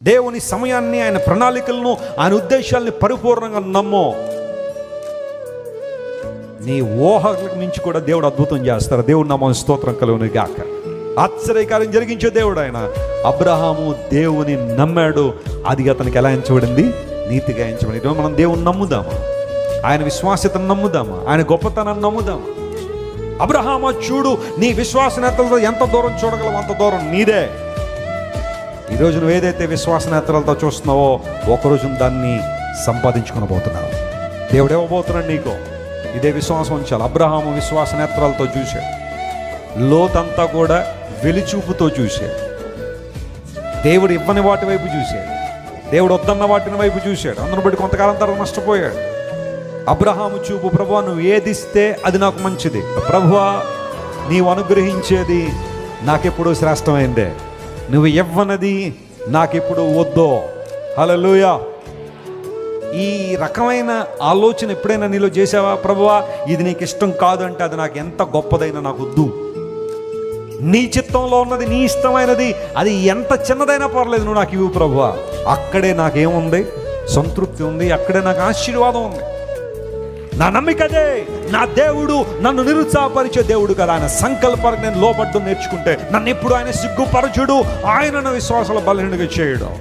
దేవుని సమయాన్ని, ఆయన ప్రణాళికలను, ఆయన ఉద్దేశాలని పరిపూర్ణంగా నమ్మో. నీ ఊహలకు మించి కూడా దేవుడు అద్భుతం చేస్తారు. దేవుడు నామమునకు స్తోత్రం కలుగును గాక. ఆశ్చర్యకార్యం జరిగించే దేవుడు ఆయన. అబ్రహాము దేవుని నమ్మాడు, అది అతనికి ఎలా ఎంచబడింది? నీతిగా ఎంచబడింది. మనం దేవుని నమ్ముదామా? ఆయన విశ్వాస్యతను నమ్ముదామా? ఆయన గొప్పతనాన్ని నమ్ముదామా? అబ్రహాము చూడు, నీ విశ్వాసనేతలతో ఎంత దూరం చూడగలవు అంత దూరం నీదే. ఈరోజు నువ్వు ఏదైతే విశ్వాసనేతలతో చూస్తున్నావో ఒకరోజు దాన్ని సంపాదించుకుని పోతున్నావు. దేవుడు ఇవ్వబోతున్నాడు నీకు. ఇదే విశ్వాసం ఉంచాలి. అబ్రహాము విశ్వాసనేత్రాలతో చూశాడు. లోతంతా కూడా వెలిచూపుతో చూశాడు. దేవుడు ఇవ్వని వాటి వైపు చూశాడు. దేవుడు వద్దన్న వాటిని వైపు చూశాడు. అందును బట్టి కొంతకాలం తర్వాత నష్టపోయాడు. అబ్రహాము చూపు, ప్రభువా నువ్వు ఏది ఇస్తే అది నాకు మంచిది, ప్రభువా నీవు అనుగ్రహించేది నాకెప్పుడు శ్రేష్టమైందే, నువ్వు ఇవ్వనది నాకెప్పుడు వద్దో. హల్లెలూయా. ఈ రకమైన ఆలోచన ఎప్పుడైనా నీలో చేసావా? ప్రభువా ఇది నీకు ఇష్టం కాదు అంటే అది నాకు ఎంత గొప్పదైనా నాకు వద్దు. నీ చిత్తంలో ఉన్నది, నీ ఇష్టమైనది, అది ఎంత చిన్నదైనా పర్లేదు, నువ్వు నాకు ఇవ్వు ప్రభువా. అక్కడే నాకేముంది? సంతృప్తి ఉంది. అక్కడే నాకు ఆశీర్వాదం ఉంది. నా నమ్మిక అదే. నా దేవుడు నన్ను నిరుత్సాహపరిచే దేవుడు కదా. ఆయన సంకల్పానికి నేను లోబడ్డం నేర్చుకుంటే నన్ను ఎప్పుడు ఆయన సిగ్గుపరచుడు, ఆయన విశ్వాసాల బలహీనగా చేయడం.